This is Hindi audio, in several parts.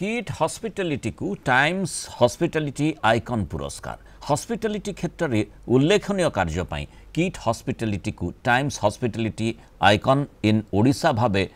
किट हॉस्पिटैलिटी को टाइम्स हॉस्पिटैलिटी आइकन पुरस्कार हॉस्पिटैलिटी क्षेत्र में उल्लेखनीय कार्य पाई किट हॉस्पिटैलिटी को Times hospitality icon in Odisha भावे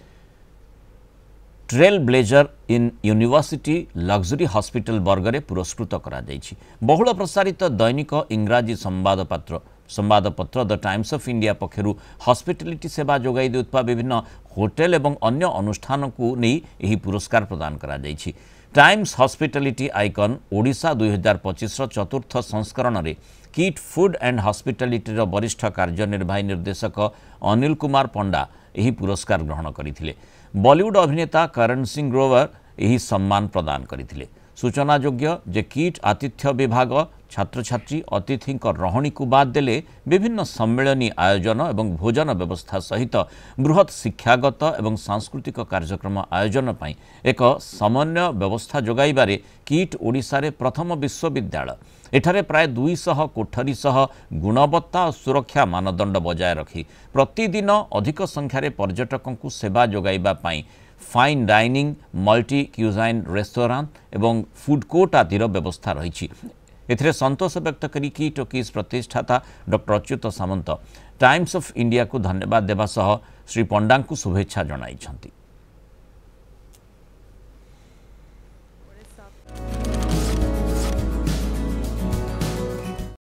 trailblazer in university luxury hospital वर्ग पुरस्कृत करा जायछि। बहुल प्रसारित दैनिक इंग्राजी संवादपत्र द टाइम्स ऑफ इंडिया पक्षरु हॉस्पिटैलिटी सेवा जोगाई देउतबा विभिन्न होटेल एवं अन्य अनुष्ठान को नहीं यही पुरस्कार प्रदान करा जायछि। टाइम्स हॉस्पिटैलिटी आइकन ओडिशा 2025 चतुर्थ संस्करण रे किट फूड एंड हॉस्पिटैलिटी वरिष्ठ कार्यनिर्वाही निर्देशक अनिल कुमार पंडा यही पुरस्कार ग्रहण करथिले। बॉलीवुड अभिनेता करण सिंह ग्रोवर यही सम्मान प्रदान करथिले। सूचनायोग्य जे किट आतिथ्य विभाग छात्र छात्री अतिथि रहणी को बाद देले विभिन्न सम्मेलनी आयोजन एवं भोजन व्यवस्था सहित बृहत शिक्षागत एवं सांस्कृतिक कार्यक्रम आयोजन पई एक समन्वय व्यवस्था जोगाइबारे किट ओडिशा रे प्रथम विश्वविद्यालय। एठारे प्राय 200 कोठरी सह गुणवत्ता और सुरक्षा मानदंड बजाय रखी प्रतिदिन अधिक संख्यार पर्यटकों को सेवा जोगाइबा पई fine dining multi cuisine restaurant एवं फूड कोर्ट आदि व्यवस्था रही। एथिरे संतोष व्यक्त करी किट किस प्रतिष्ठाता doctor Achyuta Samanta Times of India को धन्यवाद देवा सह श्री पंडा को शुभेच्छा जणाइछंती।